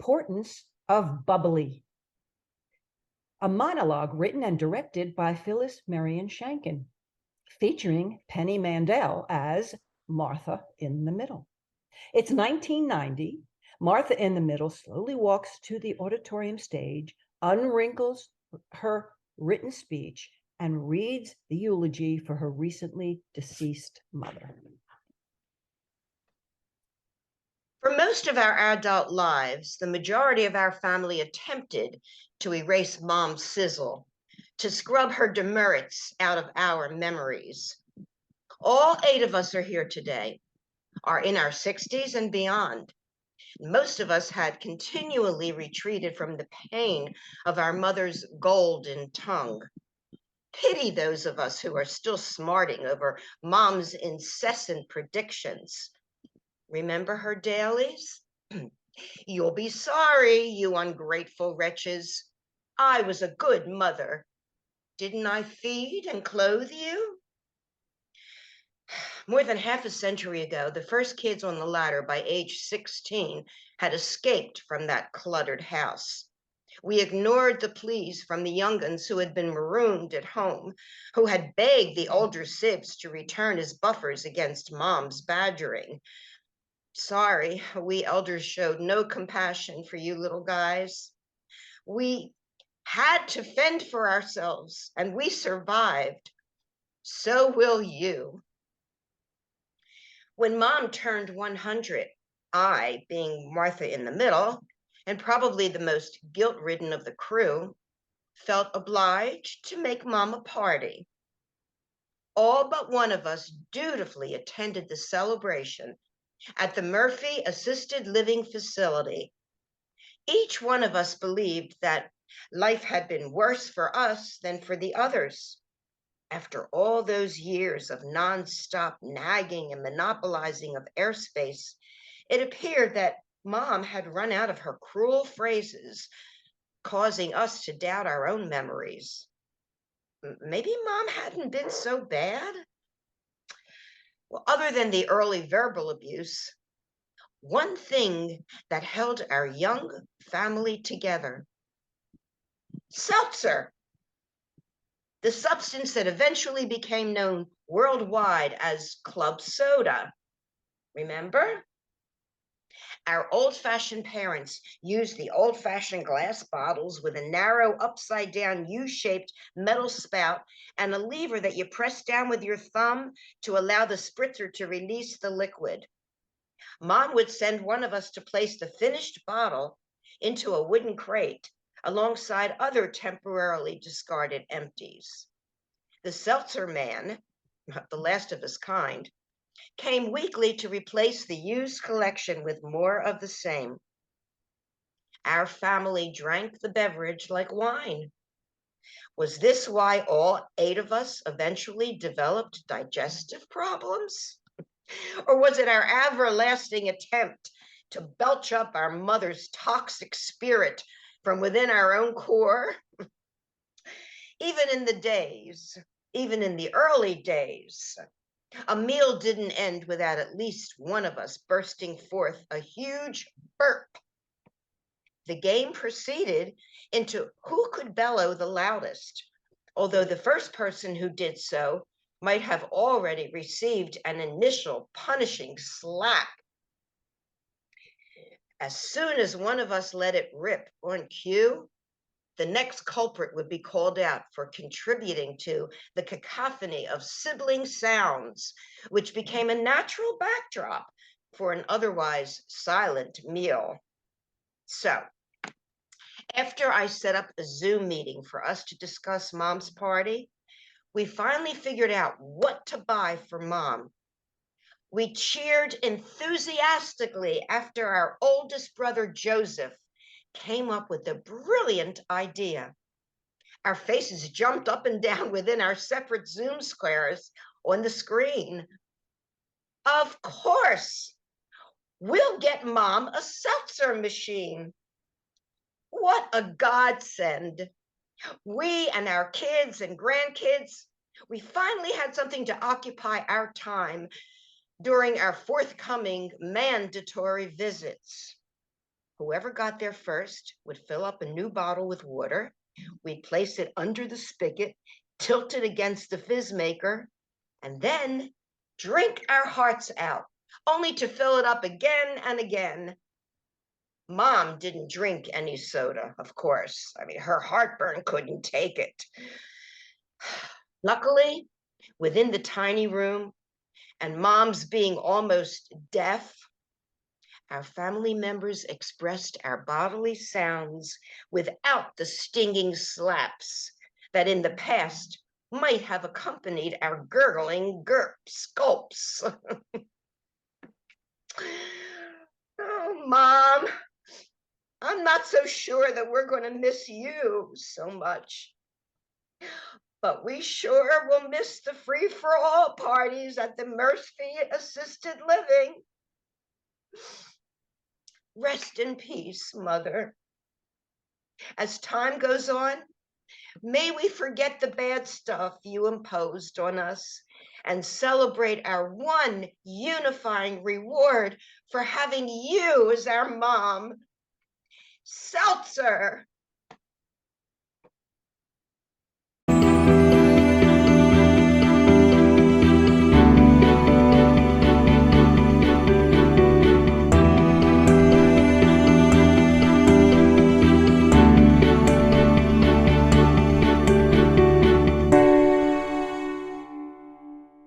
importance of bubbly. A monologue written and directed by Phyliss Merion Shanken, featuring Penny Mandel as Martha-in-the-Middle. It's 1990. Martha-in-the-Middle slowly walks to the auditorium stage, unwrinkles her written speech, and reads the eulogy for her recently deceased mother. For most of our adult lives, the majority of our family attempted to erase Mom's sizzle, to scrub her demerits out of our memories. All 8 of us are here today, are in our 60s and beyond. Most of us had continually retreated from the pain of our mother's golden tongue. Pity those of us who are still smarting over Mom's incessant predictions. Remember her dailies? You'll be sorry, you ungrateful wretches. I was a good mother. Didn't I feed and clothe you? More than half a century ago, the first kids on the ladder by age 16 had escaped from that cluttered house. We ignored the pleas from the young'uns who had been marooned at home, who had begged the older sibs to return as buffers against Mom's badgering. Sorry, we elders showed no compassion for you little guys. We had to fend for ourselves, and we survived. So will you. When Mom turned 100, I, being Martha-in-the-Middle, and probably the most guilt-ridden of the crew, felt obliged to make Mom a party. All but one of us dutifully attended the celebration at the Murphy Assisted Living Facility. Each one of us believed that life had been worse for us than for the others. After all those years of nonstop nagging and monopolizing of airspace, it appeared that Mom had run out of her cruel phrases, causing us to doubt our own memories. Maybe Mom hadn't been so bad? Well, other than the early verbal abuse, one thing that held our young family together: Seltzer, the substance that eventually became known worldwide as club soda. Remember? Our old-fashioned parents used the old-fashioned glass bottles with a narrow upside-down U-shaped metal spout and a lever that you press down with your thumb to allow the spritzer to release the liquid. Mom would send one of us to place the finished bottle into a wooden crate alongside other temporarily discarded empties. The Seltzer man, the last of his kind, came weekly to replace the used collection with more of the same. Our family drank the beverage like wine. Was this why all 8 of us eventually developed digestive problems? Or was it our everlasting attempt to belch up our mother's toxic spirit from within our own core? Even in the early days, a meal didn't end without at least one of us bursting forth a huge burp. The game proceeded into who could bellow the loudest, although the first person who did so might have already received an initial punishing slap. As soon as one of us let it rip on cue, the next culprit would be called out for contributing to the cacophony of sibling sounds, which became a natural backdrop for an otherwise silent meal. So, after I set up a Zoom meeting for us to discuss Mom's party, we finally figured out what to buy for Mom. We cheered enthusiastically after our oldest brother, Joseph, came up with a brilliant idea. Our faces jumped up and down within our separate Zoom squares on the screen. Of course, we'll get Mom a seltzer machine. What a godsend. We and our kids and grandkids, we finally had something to occupy our time during our forthcoming mandatory visits. Whoever got there first would fill up a new bottle with water. We'd place it under the spigot, tilt it against the fizz maker, and then drink our hearts out, only to fill it up again and again. Mom didn't drink any soda, of course. I mean, her heartburn couldn't take it. Luckily, within the tiny room, and Mom's being almost deaf, our family members expressed our bodily sounds without the stinging slaps that in the past might have accompanied our gurgling gulps. Oh, Mom, I'm not so sure that we're going to miss you so much. But we sure will miss the free-for-all parties at the Murphy Assisted Living. Rest in peace, Mother. As time goes on, may we forget the bad stuff you imposed on us and celebrate our one unifying reward for having you as our mom. Seltzer!